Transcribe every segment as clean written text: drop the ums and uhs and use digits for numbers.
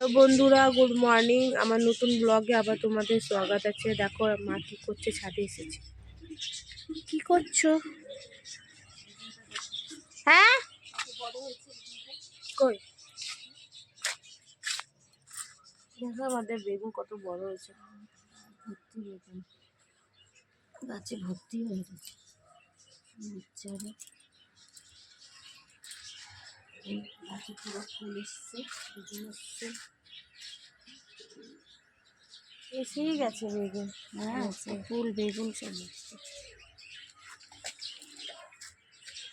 তো বন্ধুরা, good morning. আমার নতুন ব্লগে আবার তোমাদের স্বাগত আছে। দেখো মা কি করছে, ছাদে এসেছে। কি করছো? হ্যাঁ, কই দেখো আমাদের বেগুন কত বড় হয়েছে। ভর্তি বেগুন গাছে ভর্তি হয়ে গেছে। গাছে পুরো ফুল এসছে, বেগুন এসছে, এসেই গেছে বেগুন। হ্যাঁ, ফুল বেগুন সব এসছে।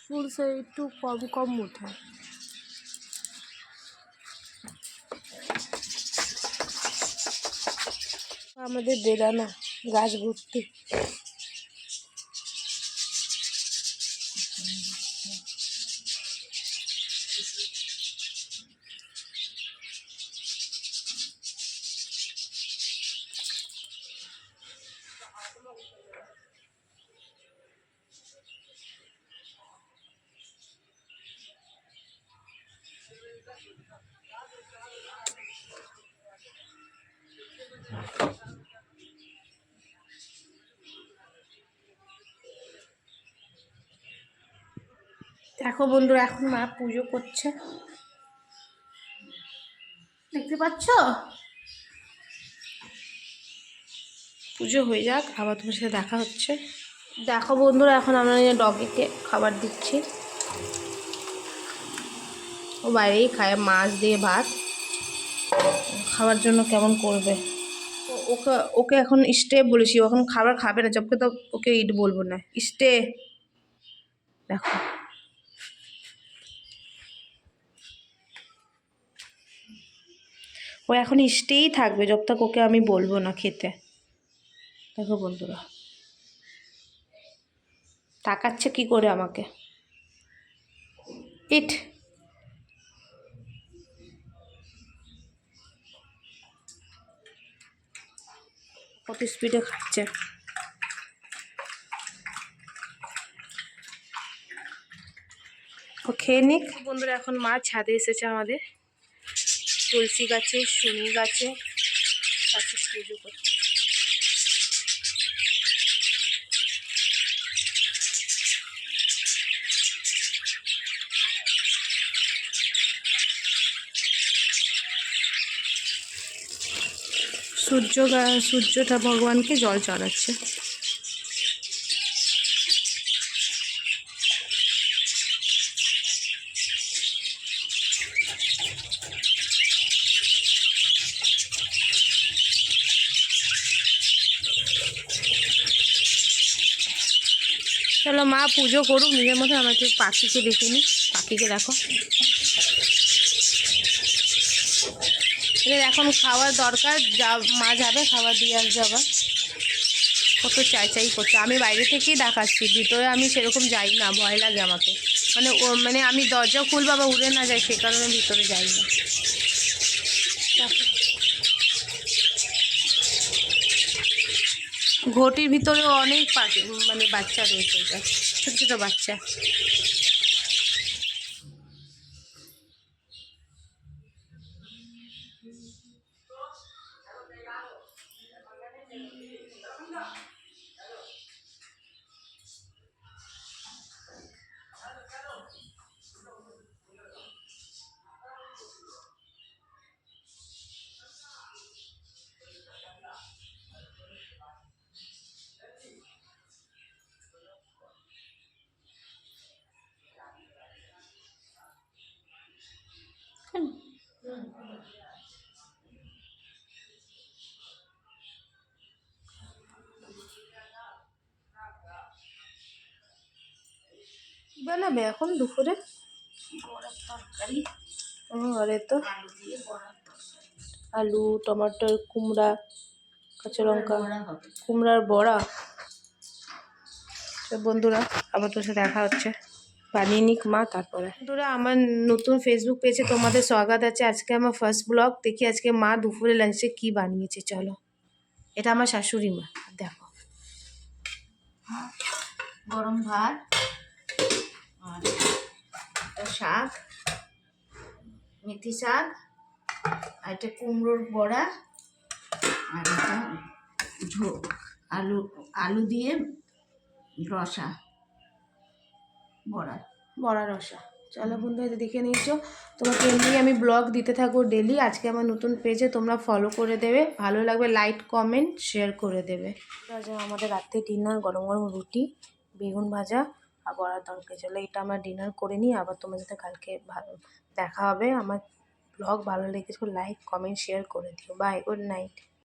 ফুল সে একটু কম কম ওঠে। আমাদের বেদানা গাছ ভর্তি। দেখো বন্ধুরা, এখন মা পুজো করছে, দেখতে পাচ্ছ? পুজো হয়ে যাক, আবার তোমার সাথে দেখা হচ্ছে। দেখো বন্ধুরা, এখন আমরা ডগিকে খাবার দিচ্ছি। ও বাইরেই খায়, মাছ দিয়ে ভাত খাওয়ার জন্য কেমন করবে। ওকে ওকে এখন স্টে বলেছি, ও এখন খাবার খাবে না, যবকে তো ওকে ইট বলবো না, স্টে। দেখো ও এখন স্টেই থাকবে যব তক ওকে আমি বলবো না খেতে। দেখো বন্ধুরা, তাকাচ্ছে কি করে আমাকে। ইট কত স্পিডে খাচ্ছে। ও খেয়ে নিক। বন্ধুরা, এখন মা ছাদে এসেছে আমাদের তুলসী গাছে, শনি গাছে পুজো করতে। সূর্যটা ভগবানকে জল চড়াচ্ছে। চলো মা পুজো করুক নিজের মধ্যে, আমাকে পাখিকে দেখে নি। পাখিকে দেখো, এদের এখন খাওয়ার দরকার। মা যাবে খাবার দিয়ে আসবে আবার। কত চাই করছে। আমি বাইরে থেকেই দেখাচ্ছি, ভিতরে আমি সেরকম যাই না, ভয় লাগে আমাকে। মানে আমি দরজা খুলবো বা উড়ে না যাই, সে কারণে ভিতরে যাই না। ঘটির ভিতরেও অনেক পাখি, মানে বাচ্চা রয়েছে, এটা ছোটো ছোটো বাচ্চা। কি বানাবে এখন দুপুরে? তরকারি। আরে তো আলু, টমাটোর, কুমড়া, কাঁচা লঙ্কা, কুমড়ার বড়া। বন্ধুরা, আবার তোর সাথে দেখা হচ্ছে, বানিয়ে নিক মা তারপরে। বন্ধুরা, আমার নতুন ফেসবুক পেজে তোমাদের স্বাগত আছে। আজকে আমার ফার্স্ট ব্লগ। দেখি আজকে মা দুপুরে লাঞ্চে কি বানিয়েছে। চলো, এটা আমার শাশুড়ি মা। দেখো, গরম ভাত আর শাক, মেথি শাক, আর এটা কুমড়োর বড়া, আর এটা আলু আলু দিয়ে রসা, বড়া। বড়া রসা। চলো বন্ধু, এটা দেখে নিয়েছো। তোমাকে এমনি আমি ব্লগ দিতে থাকবো ডেলি। আজকে আমার নতুন পেজে তোমরা ফলো করে দেবে, ভালো লাগবে লাইক কমেন্ট শেয়ার করে দেবে। আজ আমাদের রাত্রে ডিনার গরম গরম রুটি, বেগুন ভাজা আর বড়ার তরকারি। চলো এটা আমরা ডিনার করে নিই, আবার তোমার সাথে কালকে দেখা হবে। আমার ব্লগ ভালো লেগেছে লাইক কমেন্ট শেয়ার করে দিও। Bye, good night.